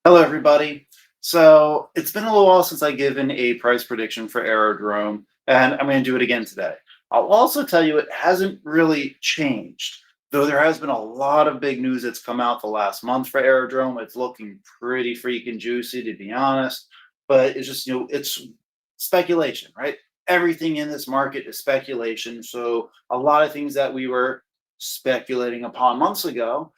Hello, everybody. So it's been a little while since I given a price prediction for Aerodrome, and I'm going to do it again today. I'll also tell you it hasn't really changed, though there has been a lot of big news that's come out the last month for Aerodrome. It's looking pretty freaking juicy, to be honest, but it's just, it's speculation, right? Everything in this market is speculation. So a lot of things that we were speculating upon months ago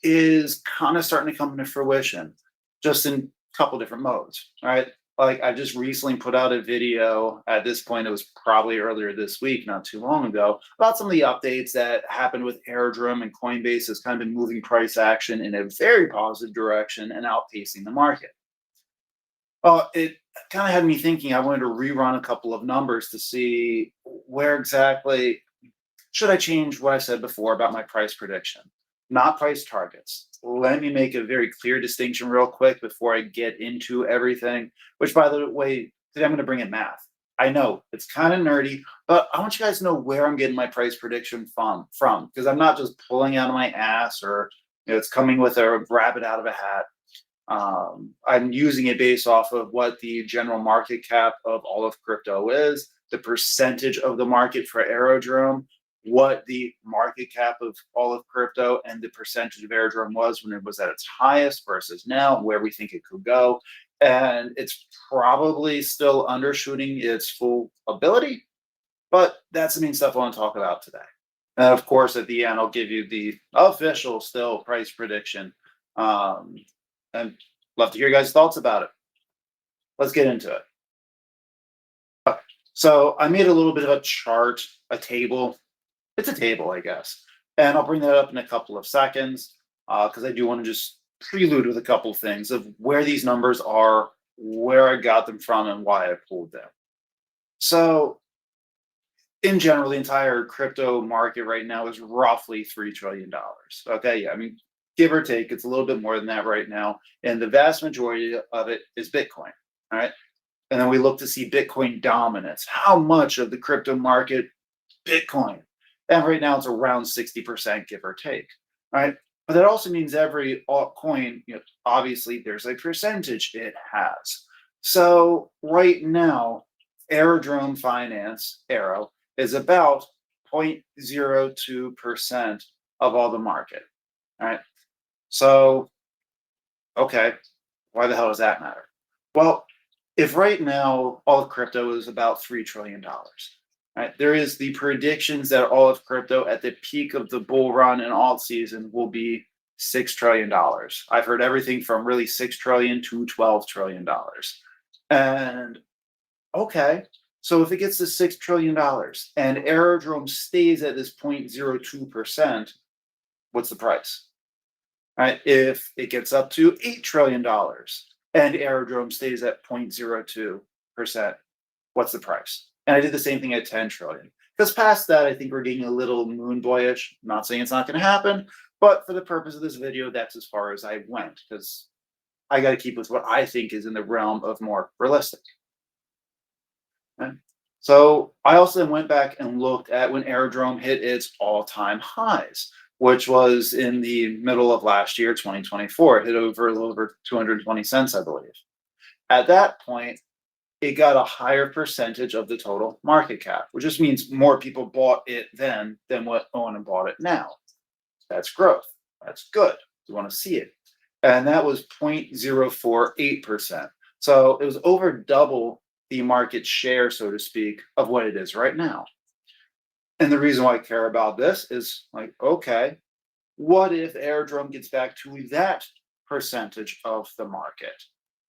is kind of starting to come into fruition just in a couple different modes. Right. Like I just recently put out a video. At this point, it was probably earlier this week, not too long ago, about some of the updates that happened with Aerodrome and Coinbase has kind of been moving price action in a very positive direction and outpacing the market. Well, it kind of had me thinking I wanted to rerun a couple of numbers to see where exactly should I change what I said before about my price prediction? Not price targets. Let me make a very clear distinction real quick before I get into everything, which, by the way, today I'm going to bring in math. I know it's kind of nerdy, but I want you guys to know where I'm getting my price prediction from because I'm not just pulling out of my ass or it's coming with a rabbit out of a hat. I'm using it based off of what the general market cap of all of crypto is, the percentage of the market for Aerodrome, what the market cap of all of crypto and the percentage of Aerodrome was when it was at its highest versus now, where we think it could go. And it's probably still undershooting its full ability, but that's the main stuff I want to talk about today. And of course, at the end, I'll give you the official still price prediction. Um, and love to hear your guys' thoughts about it. Let's get into it. So I made a little bit of a chart, a table. It's a table, I guess. And I'll bring that up in a couple of seconds because I do want to just prelude with a couple of things of where these numbers are, where I got them from, and why I pulled them. So, in general, the entire crypto market right now is roughly $3 trillion. Okay, yeah, I mean, give or take, it's a little bit more than that right now. And the vast majority of it is Bitcoin. All right. And then we look to see Bitcoin dominance. How much of the crypto market Bitcoin? And right now it's around 60%, give or take. Right. But that also means every altcoin, obviously there's a percentage it has. So right now, Aerodrome Finance, Aero, is about 0.02% of all the market. All right. So, okay, why the hell does that matter? Well, if right now all of crypto is about $3 trillion, right? There is the predictions that all of crypto at the peak of the bull run and alt season will be $6 trillion. I've heard everything from really 6 trillion to $12 trillion. And okay, so if it gets to $6 trillion and Aerodrome stays at this 0.02%, what's the price? Right? If it gets up to $8 trillion and Aerodrome stays at 0.02%, what's the price? And I did the same thing at 10 trillion. Because past that, I think we're getting a little moon boyish. I'm not saying it's not going to happen, but for the purpose of this video, that's as far as I went because I got to keep with what I think is in the realm of more realistic. Okay? So I also went back and looked at when Aerodrome hit its all-time highs, which was in the middle of last year, 2024. It hit over a little over 220 cents, I believe. At that point, it got a higher percentage of the total market cap, which just means more people bought it then than what own and bought it now. That's growth. That's good. You want to see it. And that was 0.048%. So it was over double the market share, so to speak, of what it is right now. And the reason why I care about this is like, okay, what if Aerodrome gets back to that percentage of the market?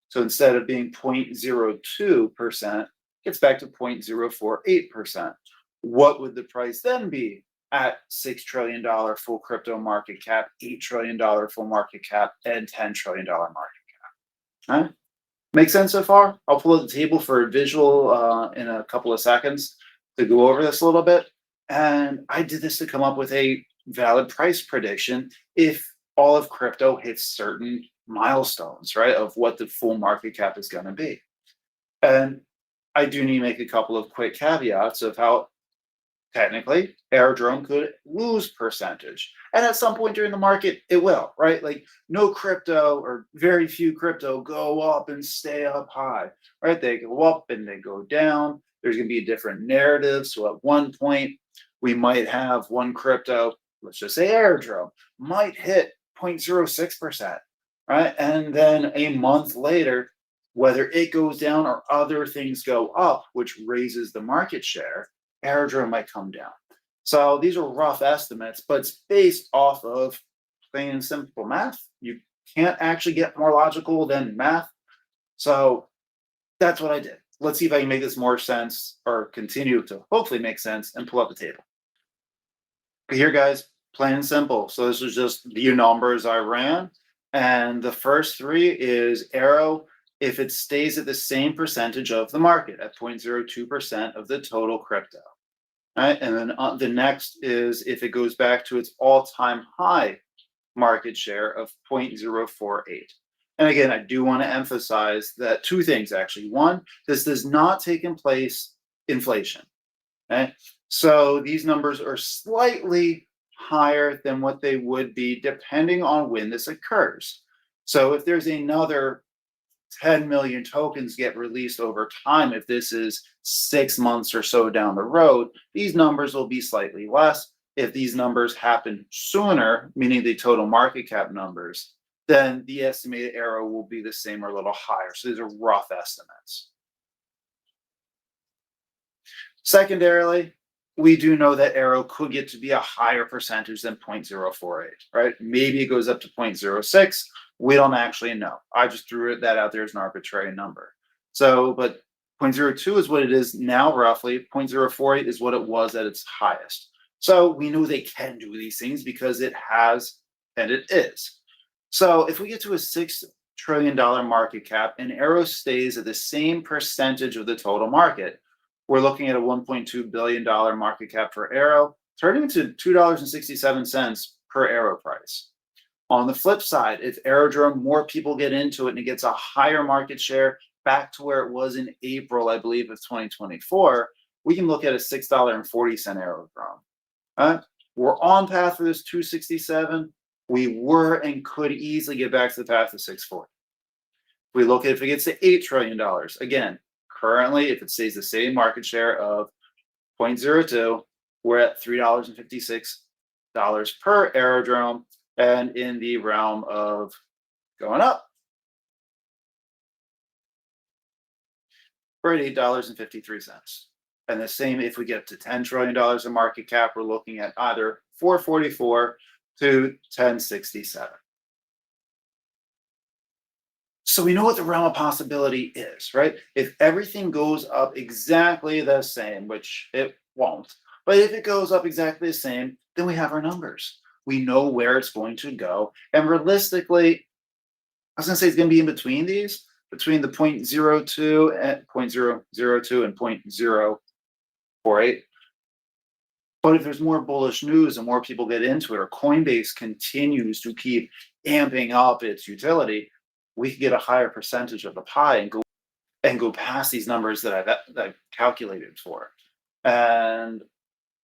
So instead of being 0.02%, gets back to 0.048%. What would the price then be at $6 trillion full crypto market cap, $8 trillion full market cap, and $10 trillion market cap? All right? Make sense so far? I'll pull up the table for a visual in a couple of seconds to go over this a little bit. And I did this to come up with a valid price prediction if all of crypto hits certain milestones, right, of what the full market cap is going to be. And I do need to make a couple of quick caveats of how technically, Aerodrome could lose percentage. And at some point during the market, it will, right? Like no crypto or very few crypto go up and stay up high, right? They go up and they go down. There's going to be a different narrative. So at one point, we might have one crypto, let's just say Aerodrome, might hit 0.06%, right? And then a month later, whether it goes down or other things go up, which raises the market share, Aerodrome might come down. So these are rough estimates, but it's based off of plain and simple math. You can't actually get more logical than math. So that's what I did. Let's see if I can make this more sense or continue to hopefully make sense and pull up the table. Here, guys, plain and simple. So this is just the numbers I ran. And the first three is Aero if it stays at the same percentage of the market at 0.02% of the total crypto. Right? And then the next is if it goes back to its all-time high market share of 0.048. And again, I do want to emphasize that two things actually. One, this does not take in place inflation. Okay? So these numbers are slightly higher than what they would be depending on when this occurs. So if there's another 10 million tokens get released over time, if this is 6 months or so down the road, these numbers will be slightly less. If these numbers happen sooner, meaning the total market cap numbers, then the estimated Aero will be the same or a little higher. So these are rough estimates. Secondarily, we do know that Aero could get to be a higher percentage than 0.048, right? Maybe it goes up to 0.06. We don't actually know. I just threw that out there as an arbitrary number. So, but 0.02 is what it is now, roughly. 0.048 is what it was at its highest. So we know they can do these things because it has and it is. So if we get to a $6 trillion market cap and Aero stays at the same percentage of the total market, we're looking at a $1.2 billion market cap for Aero, turning to $2.67 per Aero price. On the flip side, if Aerodrome, more people get into it and it gets a higher market share back to where it was in April, I believe, of 2024, we can look at a $6.40 Aerodrome. We're on path for this 267. We were and could easily get back to the path of 640. If we look at if it gets to $8 trillion, again, currently, if it stays the same market share of 0.02, we're at $3.56 per Aerodrome and in the realm of going up. We're at $8.53. And the same if we get to $10 trillion in market cap, we're looking at either 444 to 1067. So we know what the realm of possibility is, right? If everything goes up exactly the same, which it won't, but if it goes up exactly the same, then we have our numbers. We know where it's going to go. And realistically, I was going to say it's going to be in between these, between the 0.02 and 0.002 and 0.048. But if there's more bullish news and more people get into it, or Coinbase continues to keep amping up its utility, we could get a higher percentage of the pie and go past these numbers that I've calculated for. And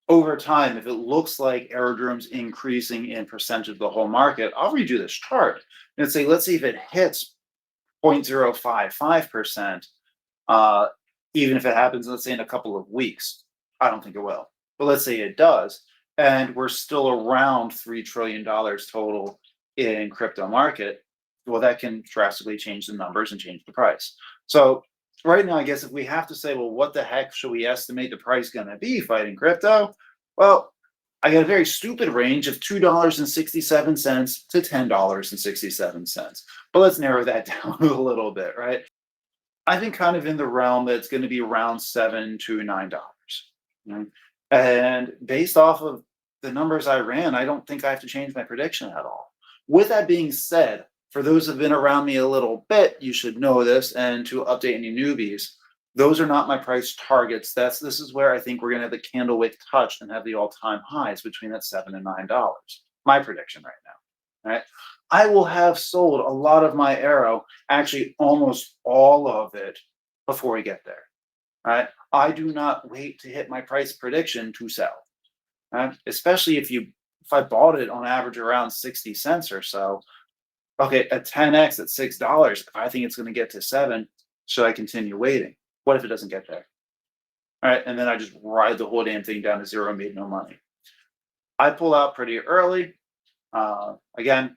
over time, if it looks like Aerodrome's increasing in percentage of the whole market, I'll redo this chart and say, let's see if it hits 0.055%, even if it happens, let's say, in a couple of weeks. I don't think it will, but let's say it does. And we're still around $3 trillion total in crypto market. Well, that can drastically change the numbers and change the price. So right now, I guess if we have to say, well, what the heck should we estimate the price going to be fighting crypto? Well, I got a very stupid range of $2.67 to $10.67. But let's narrow that down a little bit, right? I think kind of in the realm that's going to be around $7 to $9. Right? And based off of the numbers I ran, I don't think I have to change my prediction at all. With that being said, for those who have been around me a little bit, you should know this. And to update any newbies, those are not my price targets. This is where I think we're going to have the candle wick touch and have the all-time highs between that $7 and $9. My prediction right now. Right? I will have sold a lot of my Aero, actually almost all of it, before we get there. Right? I do not wait to hit my price prediction to sell. Especially if I bought it on average around 60 cents or so. Okay, a 10x at $6. If I think it's going to get to 7, should I continue waiting? What if it doesn't get there? All right, and then I just ride the whole damn thing down to zero and made no money. I pull out pretty early. Again,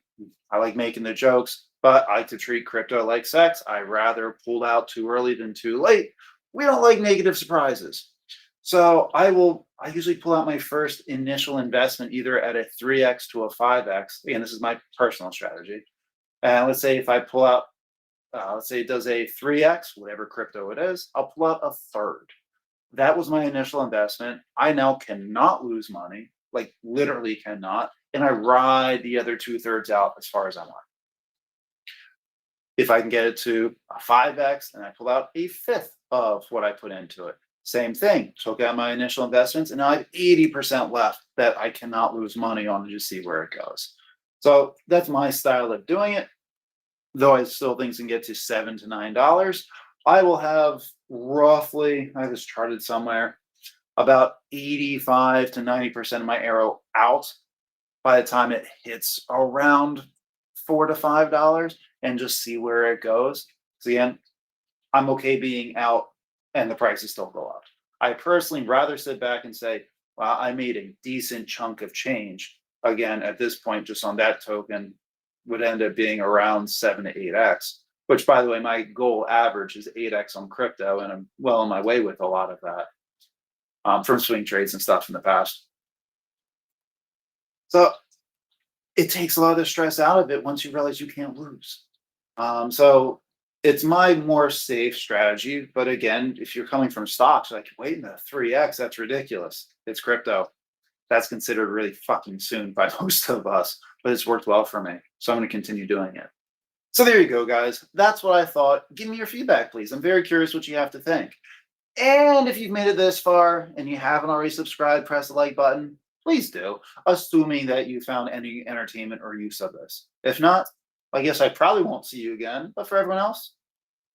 I like making the jokes, but I like to treat crypto like sex. I rather pull out too early than too late. We don't like negative surprises. So I usually pull out my first initial investment either at a 3x to a 5x. Again, this is my personal strategy. And let's say if I pull out, let's say it does a 3x, whatever crypto it is, I'll pull out a third. That was my initial investment. I now cannot lose money, like literally cannot. And I ride the other two-thirds out as far as I want. If I can get it to a 5x, and I pull out a fifth of what I put into it. Same thing, took out my initial investments, and now I have 80% left that I cannot lose money on to just see where it goes. So that's my style of doing it. Though I still think can get to $7 to $9, I will have roughly, I have this charted somewhere, about 85 to 90% of my Aero out by the time it hits around $4 to $5 and just see where it goes. So again, I'm okay being out and the prices still go up. I personally rather sit back and say, well, I made a decent chunk of change. Again, at this point, just on that token, would end up being around 7 to 8x, which by the way, my goal average is 8x on crypto, and I'm well on my way with a lot of that from swing trades and stuff in the past. So it takes a lot of the stress out of it once you realize you can't lose. So it's my more safe strategy. But again, if you're coming from stocks, like wait, the 3x, that's ridiculous. It's crypto. That's considered really fucking soon by most of us, but it's worked well for me. So I'm going to continue doing it. So there you go, guys. That's what I thought. Give me your feedback, please. I'm very curious what you have to think. And if you've made it this far and you haven't already subscribed, press the like button. Please do, assuming that you found any entertainment or use of this. If not, I guess I probably won't see you again. But for everyone else,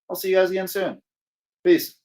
I'll see you guys again soon. Peace.